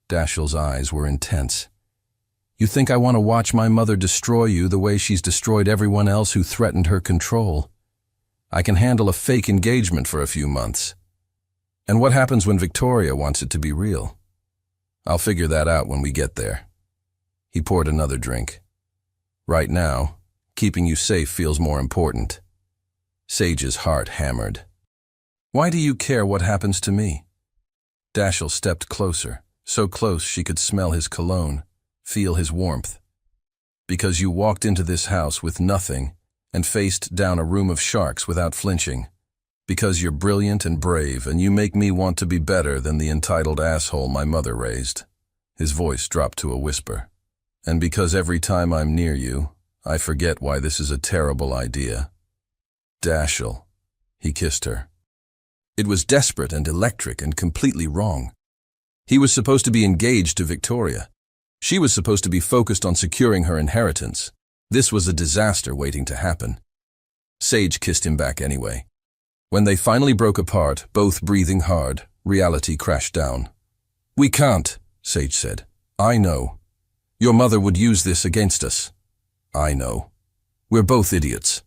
[SPEAKER 1] Dashiell's eyes were intense. You think I want to watch my mother destroy you the way she's destroyed everyone else who threatened her control? I can handle a fake engagement for a few months. And what happens when Victoria wants it to be real? I'll figure that out when we get there. He poured another drink. Right now, keeping you safe feels more important. Sage's heart hammered. Why do you care what happens to me? Dashiell stepped closer, so close she could smell his cologne, feel his warmth. Because you walked into this house with nothing and faced down a room of sharks without flinching. Because you're brilliant and brave and you make me want to be better than the entitled asshole my mother raised. His voice dropped to a whisper. And because every time I'm near you, I forget why this is a terrible idea. Dashiell. He kissed her. It was desperate and electric and completely wrong. He was supposed to be engaged to Victoria. She was supposed to be focused on securing her inheritance. This was a disaster waiting to happen. Sage kissed him back anyway. When they finally broke apart, both breathing hard, reality crashed down. We can't, Sage said. I know. Your mother would use this against us. I know. We're both idiots.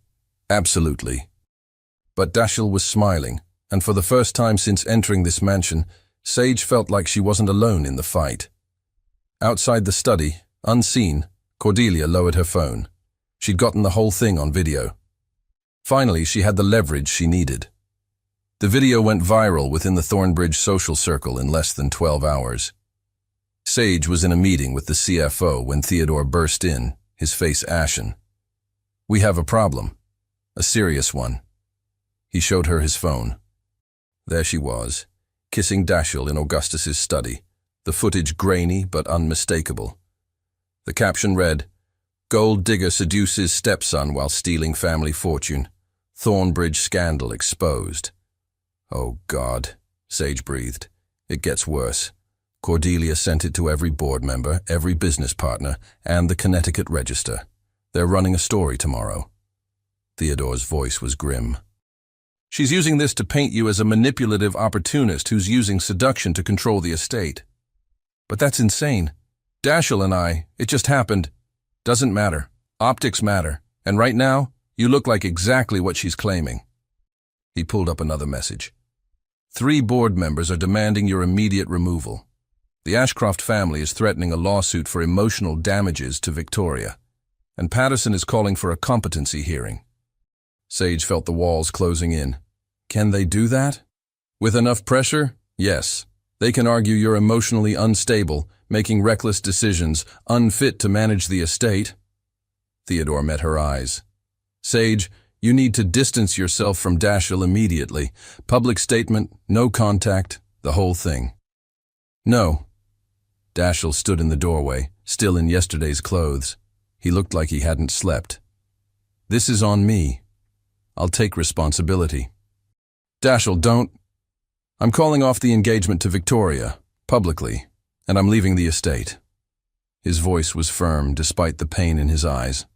[SPEAKER 1] Absolutely. But Dashiell was smiling, and for the first time since entering this mansion, Sage felt like she wasn't alone in the fight. Outside the study, unseen, Cordelia lowered her phone. She'd gotten the whole thing on video. Finally, she had the leverage she needed. The video went viral within the Thornbridge social circle in less than 12 hours. Sage was in a meeting with the CFO when Theodore burst in, his face ashen. We have a problem. A serious one. He showed her his phone. There she was, kissing Dashiell in Augustus's study, the footage grainy but unmistakable. The caption read, "Gold digger seduces stepson while stealing family fortune. Thornbridge scandal exposed. Oh, God, Sage breathed. It gets worse. Cordelia sent it to every board member, every business partner, and the Connecticut Register. They're running a story tomorrow. Theodore's voice was grim. She's using this to paint you as a manipulative opportunist who's using seduction to control the estate. But that's insane. Dashiell and I, it just happened. Doesn't matter. Optics matter. And right now, you look like exactly what she's claiming. He pulled up another message. 3 board members are demanding your immediate removal. The Ashcroft family is threatening a lawsuit for emotional damages to Victoria, and Patterson is calling for a competency hearing. Sage felt the walls closing in. Can they do that? With enough pressure? Yes. They can argue you're emotionally unstable, making reckless decisions, unfit to manage the estate. Theodore met her eyes. Sage, you need to distance yourself from Dashiell immediately. Public statement, no contact, the whole thing. No. Dashiell stood in the doorway, still in yesterday's clothes. He looked like he hadn't slept. This is on me. I'll take responsibility. Dashiell, don't. I'm calling off the engagement to Victoria, publicly, and I'm leaving the estate. His voice was firm despite the pain in his eyes.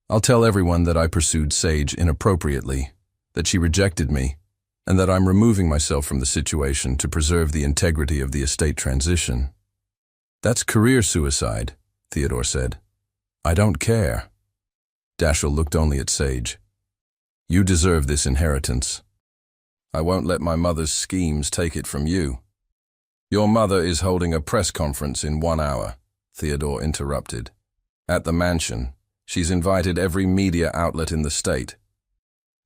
[SPEAKER 1] I'll tell everyone that I pursued Sage inappropriately, that she rejected me, and that I'm removing myself from the situation to preserve the integrity of the estate transition. That's career suicide, Theodore said. I don't care. Dashiell looked only at Sage. You deserve this inheritance. I won't let my mother's schemes take it from you. Your mother is holding a press conference in 1 hour, Theodore interrupted. At the mansion, she's invited every media outlet in the state.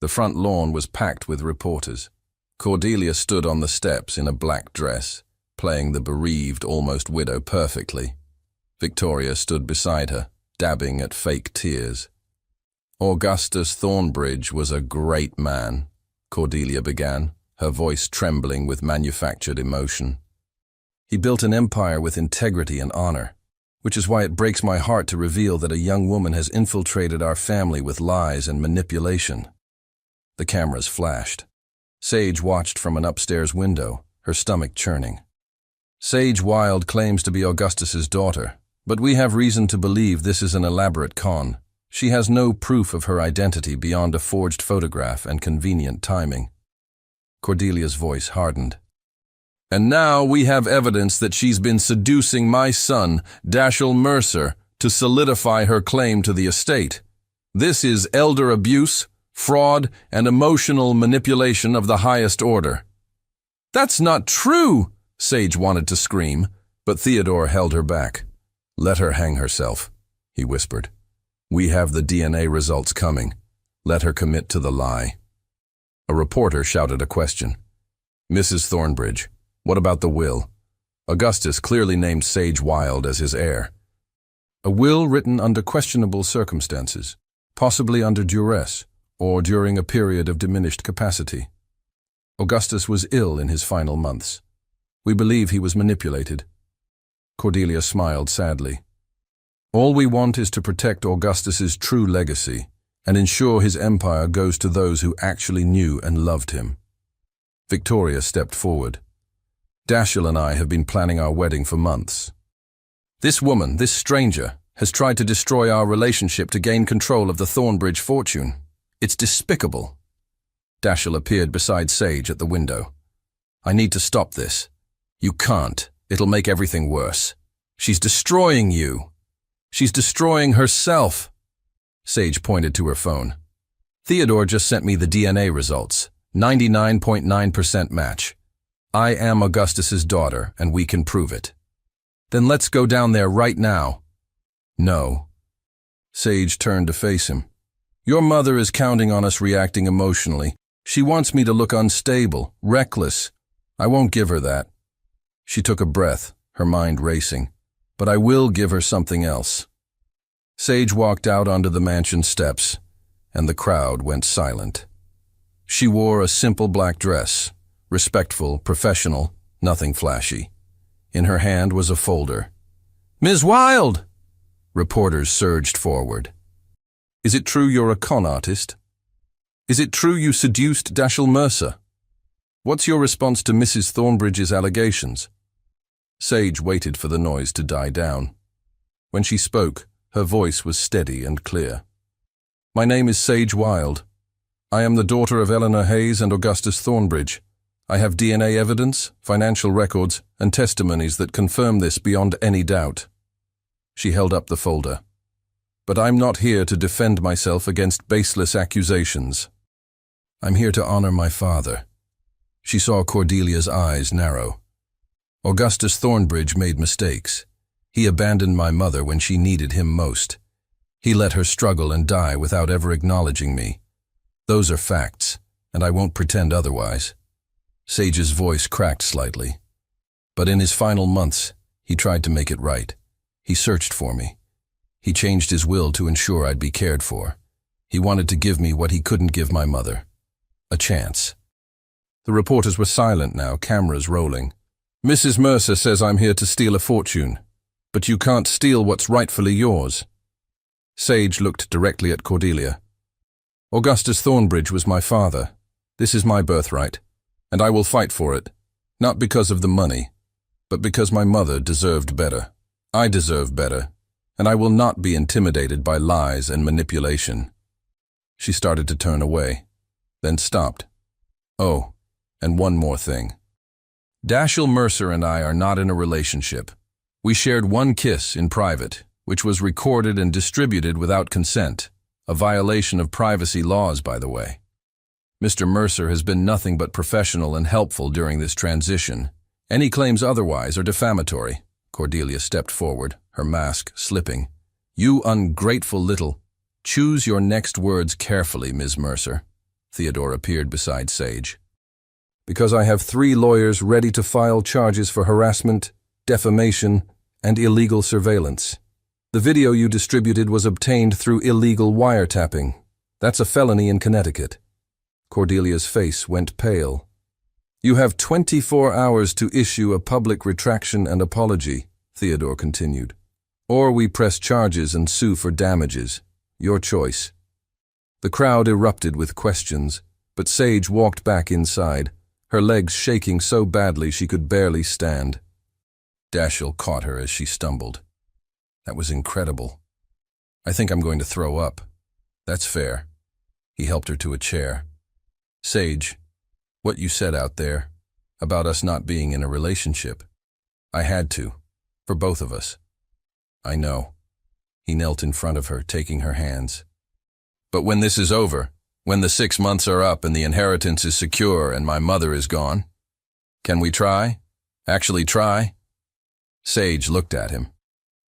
[SPEAKER 1] The front lawn was packed with reporters. Cordelia stood on the steps in a black dress, playing the bereaved, almost widow perfectly. Victoria stood beside her, dabbing at fake tears. Augustus Thornbridge was a great man, Cordelia began, her voice trembling with manufactured emotion. He built an empire with integrity and honor, which is why it breaks my heart to reveal that a young woman has infiltrated our family with lies and manipulation. The cameras flashed. Sage watched from an upstairs window, her stomach churning. Sage Wilde claims to be Augustus's daughter, but we have reason to believe this is an elaborate con. She has no proof of her identity beyond a forged photograph and convenient timing. Cordelia's voice hardened. And now we have evidence that she's been seducing my son, Dashiell Mercer, to solidify her claim to the estate. This is elder abuse, fraud, and emotional manipulation of the highest order. That's not true, Sage wanted to scream, but Theodore held her back. Let her hang herself, he whispered. We have the DNA results coming. Let her commit to the lie. A reporter shouted a question. Mrs. Thornbridge, what about the will? Augustus clearly named Sage Wilde as his heir. A will written under questionable circumstances, possibly under duress, or during a period of diminished capacity. Augustus was ill in his final months. We believe he was manipulated. Cordelia smiled sadly. All we want is to protect Augustus's true legacy and ensure his empire goes to those who actually knew and loved him. Victoria stepped forward. Dashiell and I have been planning our wedding for months. This woman, this stranger, has tried to destroy our relationship to gain control of the Thornbridge fortune. It's despicable. Dashiell appeared beside Sage at the window. I need to stop this. You can't. It'll make everything worse. She's destroying you. She's destroying herself. Sage pointed to her phone. Theodore just sent me the DNA results. 99.9% match. I am Augustus's daughter, and we can prove it. Then let's go down there right now. No. Sage turned to face him. Your mother is counting on us reacting emotionally. She wants me to look unstable, reckless. I won't give her that. She took a breath, her mind racing. But I will give her something else. Sage walked out onto the mansion steps, and the crowd went silent. She wore a simple black dress, respectful, professional, nothing flashy. In her hand was a folder. Ms. Wilde! Reporters surged forward. Is it true you're a con artist? Is it true you seduced Dashiell Mercer? What's your response to Mrs. Thornbridge's allegations? Sage waited for the noise to die down. When she spoke, her voice was steady and clear. My name is Sage Wilde. I am the daughter of Eleanor Hayes and Augustus Thornbridge. I have DNA evidence, financial records, and testimonies that confirm this beyond any doubt. She held up the folder. But I'm not here to defend myself against baseless accusations. I'm here to honor my father. She saw Cordelia's eyes narrow. Augustus Thornbridge made mistakes. He abandoned my mother when she needed him most. He let her struggle and die without ever acknowledging me. Those are facts, and I won't pretend otherwise. Sage's voice cracked slightly. But in his final months, he tried to make it right. He searched for me. He changed his will to ensure I'd be cared for. He wanted to give me what he couldn't give my mother. A chance. The reporters were silent now, cameras rolling. Mrs. Mercer says I'm here to steal a fortune. But you can't steal what's rightfully yours. Sage looked directly at Cordelia. Augustus Thornbridge was my father. This is my birthright, and I will fight for it, not because of the money, but because my mother deserved better. I deserve better, and I will not be intimidated by lies and manipulation. She started to turn away, then stopped. Oh, and one more thing. Dashiell Mercer and I are not in a relationship. We shared one kiss in private, which was recorded and distributed without consent, a violation of privacy laws, by the way. Mr. Mercer has been nothing but professional and helpful during this transition. Any claims otherwise are defamatory. Cordelia stepped forward, her mask slipping. You ungrateful little. Choose your next words carefully, Ms. Mercer. Theodore appeared beside Sage. Because I have 3 lawyers ready to file charges for harassment, defamation, and illegal surveillance. The video you distributed was obtained through illegal wiretapping. That's a felony in Connecticut. Cordelia's face went pale. You have 24 hours to issue a public retraction and apology, Theodore continued. Or we press charges and sue for damages. Your choice. The crowd erupted with questions, but Sage walked back inside, her legs shaking so badly she could barely stand. Dashiell caught her as she stumbled. That was incredible. I think I'm going to throw up. That's fair. He helped her to a chair. Sage, what you said out there, about us not being in a relationship, I had to, for both of us. I know. He knelt in front of her, taking her hands. But when this is over, when the 6 months are up and the inheritance is secure and my mother is gone, can we try? Actually try? Sage looked at him.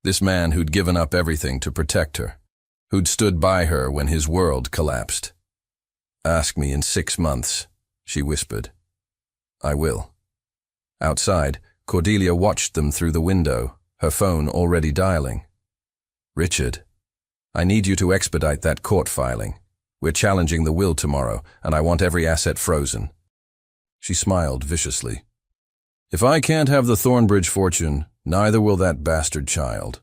[SPEAKER 1] This man who'd given up everything to protect her, who'd stood by her when his world collapsed. Ask me in 6 months, she whispered. I will. Outside, Cordelia watched them through the window, her phone already dialing. Richard, I need you to expedite that court filing. We're challenging the will tomorrow, and I want every asset frozen. She smiled viciously. If I can't have the Thornbridge fortune, neither will that bastard child.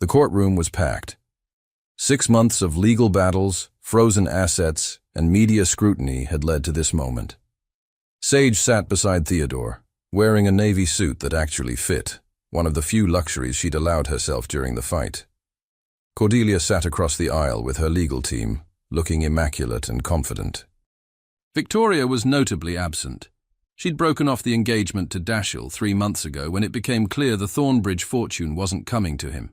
[SPEAKER 1] The courtroom was packed. 6 months of legal battles, frozen assets, and media scrutiny had led to this moment. Sage sat beside Theodore, wearing a navy suit that actually fit, one of the few luxuries she'd allowed herself during the fight. Cordelia sat across the aisle with her legal team, looking immaculate and confident. Victoria was notably absent. She'd broken off the engagement to Dashiell 3 months ago when it became clear the Thornbridge fortune wasn't coming to him.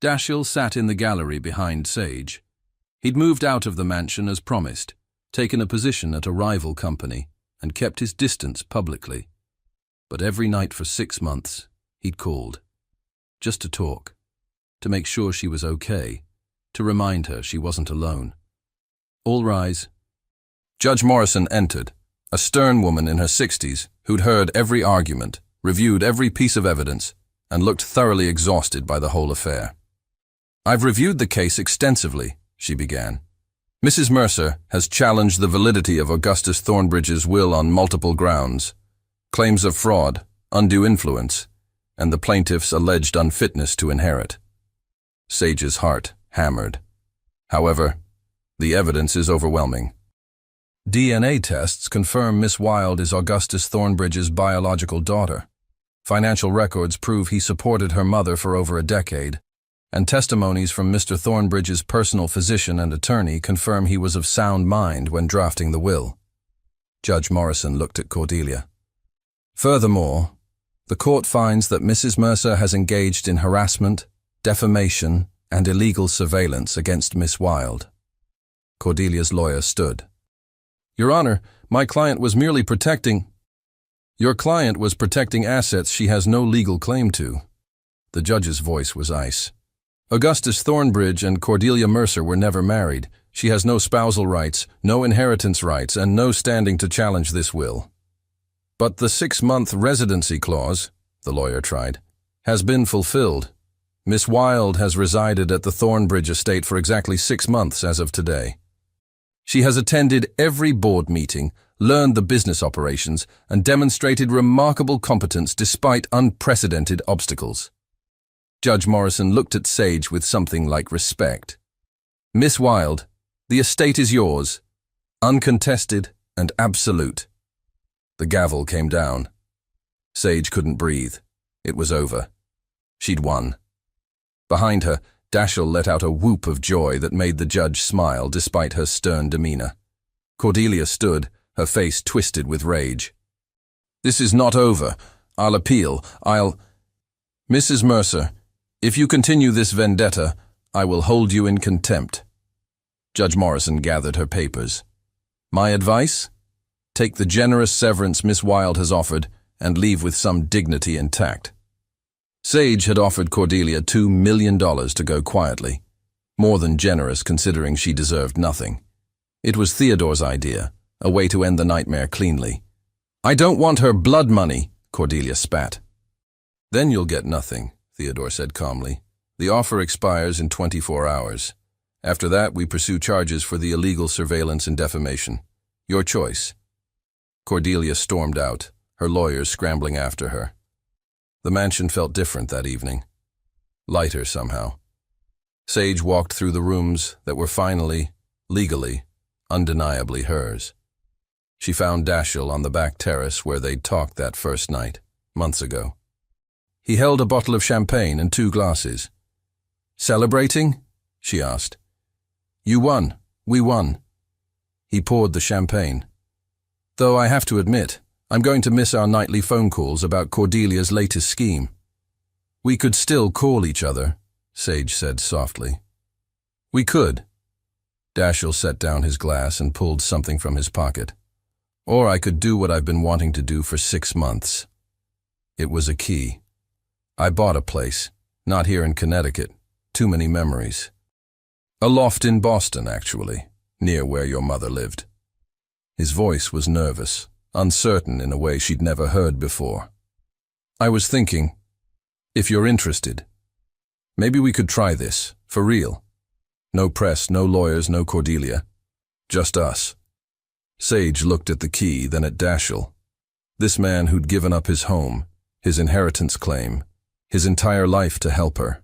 [SPEAKER 1] Dashiell sat in the gallery behind Sage. He'd moved out of the mansion as promised, taken a position at a rival company, and kept his distance publicly. But every night for 6 months, he'd called. Just to talk. To make sure she was okay. To remind her she wasn't alone. All rise. Judge Morrison entered, a stern woman in her 60s who'd heard every argument, reviewed every piece of evidence, and looked thoroughly exhausted by the whole affair. I've reviewed the case extensively, she began. Mrs. Mercer has challenged the validity of Augustus Thornbridge's will on multiple grounds. Claims of fraud, undue influence, and the plaintiff's alleged unfitness to inherit. Sage's heart hammered. However, the evidence is overwhelming. DNA tests confirm Miss Wilde is Augustus Thornbridge's biological daughter. Financial records prove he supported her mother for over a decade, and testimonies from Mr. Thornbridge's personal physician and attorney confirm he was of sound mind when drafting the will. Judge Morrison looked at Cordelia. Furthermore, the court finds that Mrs. Mercer has engaged in harassment, defamation, and illegal surveillance against Miss Wilde. Cordelia's lawyer stood. Your Honor, my client was merely protecting... Your client was protecting assets she has no legal claim to. The judge's voice was ice. Augustus Thornbridge and Cordelia Mercer were never married. She has no spousal rights, no inheritance rights, and no standing to challenge this will. But the 6-month residency clause, the lawyer tried, has been fulfilled. Miss Wilde has resided at the Thornbridge estate for exactly 6 months as of today. She has attended every board meeting, learned the business operations, and demonstrated remarkable competence despite unprecedented obstacles. Judge Morrison looked at Sage with something like respect. Miss Wilde, the estate is yours, uncontested and absolute. The gavel came down. Sage couldn't breathe. It was over. She'd won. Behind her, Dashiell let out a whoop of joy that made the judge smile despite her stern demeanor. Cordelia stood, her face twisted with rage. This is not over. I'll appeal. Mrs. Mercer, if you continue this vendetta, I will hold you in contempt. Judge Morrison gathered her papers. My advice? Take the generous severance Miss Wilde has offered and leave with some dignity intact. Sage had offered Cordelia $2 million to go quietly, more than generous considering she deserved nothing. It was Theodore's idea, a way to end the nightmare cleanly. I don't want her blood money, Cordelia spat. Then you'll get nothing, Theodore said calmly. The offer expires in 24 hours. After that, we pursue charges for the illegal surveillance and defamation. Your choice. Cordelia stormed out, her lawyers scrambling after her. The mansion felt different that evening. Lighter somehow. Sage walked through the rooms that were finally, legally, undeniably hers. She found Dashiell on the back terrace where they'd talked that first night, months ago. He held a bottle of champagne and 2 glasses. Celebrating? She asked. You won. We won. He poured the champagne. Though I have to admit, I'm going to miss our nightly phone calls about Cordelia's latest scheme. We could still call each other, Sage said softly. We could. Dashiell set down his glass and pulled something from his pocket. Or I could do what I've been wanting to do for 6 months. It was a key. I bought a place, not here in Connecticut. Too many memories. A loft in Boston, actually, near where your mother lived. His voice was nervous, uncertain in a way she'd never heard before. I was thinking, if you're interested, maybe we could try this, for real. No press, no lawyers, no Cordelia. Just us. Sage looked at the key, then at Dashiell. This man who'd given up his home, his inheritance claim, his entire life to help her.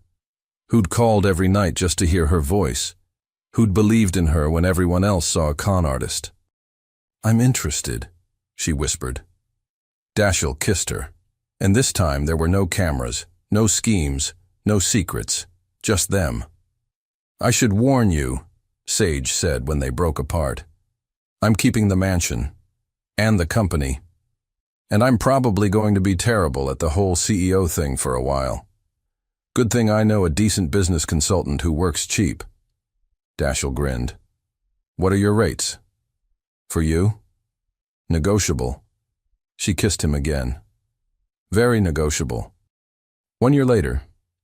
[SPEAKER 1] Who'd called every night just to hear her voice. Who'd believed in her when everyone else saw a con artist. I'm interested, she whispered. Dashiell kissed her, and this time there were no cameras, no schemes, no secrets, just them. I should warn you, Sage said when they broke apart. I'm keeping the mansion, and the company, and I'm probably going to be terrible at the whole CEO thing for a while. Good thing I know a decent business consultant who works cheap. Dashiell grinned. What are your rates? For you? Negotiable. She kissed him again. Very negotiable. 1 year later,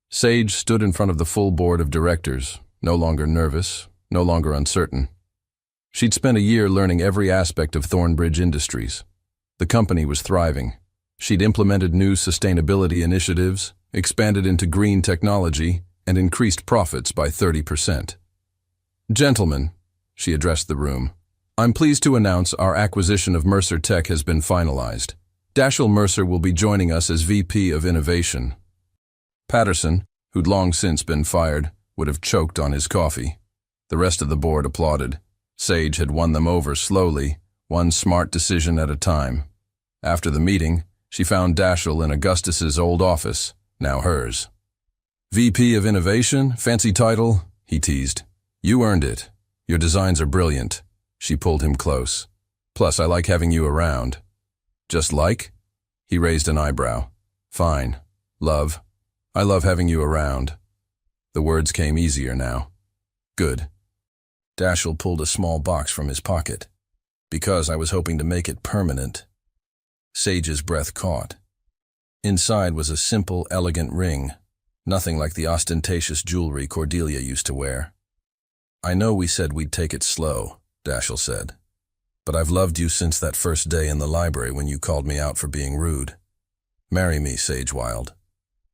[SPEAKER 1] Sage stood in front of the full board of directors, no longer nervous, no longer uncertain. She'd spent a year learning every aspect of Thornbridge Industries. The company was thriving. She'd implemented new sustainability initiatives, expanded into green technology, and increased profits by 30%. Gentlemen, she addressed the room, I'm pleased to announce our acquisition of Mercer Tech has been finalized. Dashiell Mercer will be joining us as VP of Innovation. Patterson, who'd long since been fired, would have choked on his coffee. The rest of the board applauded. Sage had won them over slowly, one smart decision at a time. After the meeting, she found Dashiell in Augustus's old office, now hers. VP of Innovation, fancy title, he teased. You earned it. Your designs are brilliant. She pulled him close. Plus, I like having you around. Just like? He raised an eyebrow. Fine. Love. I love having you around. The words came easier now. Good. Dashiell pulled a small box from his pocket. Because I was hoping to make it permanent. Sage's breath caught. Inside was a simple, elegant ring, nothing like the ostentatious jewelry Cordelia used to wear. I know we said we'd take it slow, Dashiell said, but I've loved you since that first day in the library when you called me out for being rude. Marry me, Sage Wilde.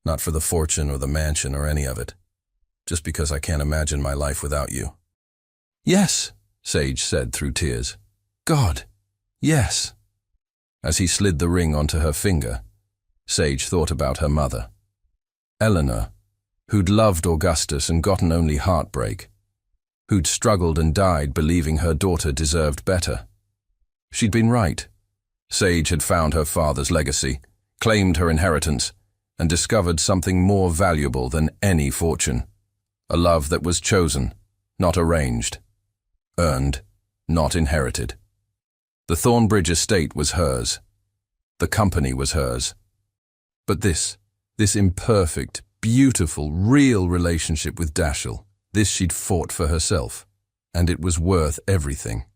[SPEAKER 1] Not for the fortune or the mansion or any of it. Just because I can't imagine my life without you. Yes, Sage said through tears. God, yes. As he slid the ring onto her finger, Sage thought about her mother. Eleanor, who'd loved Augustus and gotten only heartbreak. Who'd struggled and died believing her daughter deserved better. She'd been right. Sage had found her father's legacy, claimed her inheritance, and discovered something more valuable than any fortune. A love that was chosen, not arranged. Earned, not inherited. The Thornbridge estate was hers. The company was hers. But this imperfect, beautiful, real relationship with Dashiell, this she'd fought for herself, and it was worth everything.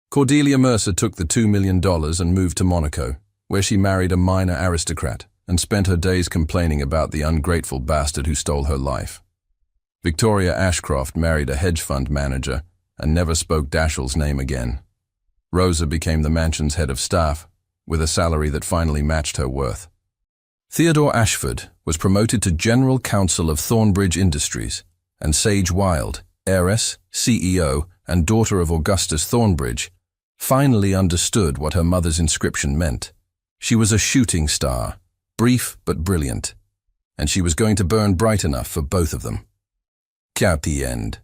[SPEAKER 1] Cordelia Mercer took the $2 million and moved to Monaco, where she married a minor aristocrat and spent her days complaining about the ungrateful bastard who stole her life. Victoria Ashcroft married a hedge fund manager and never spoke Dashiell's name again. Rosa became the mansion's head of staff, with a salary that finally matched her worth. Theodore Ashford was promoted to General Counsel of Thornbridge Industries, and Sage Wilde, heiress, CEO, and daughter of Augustus Thornbridge, finally understood what her mother's inscription meant. She was a shooting star, brief but brilliant, and she was going to burn bright enough for both of them. Happy end.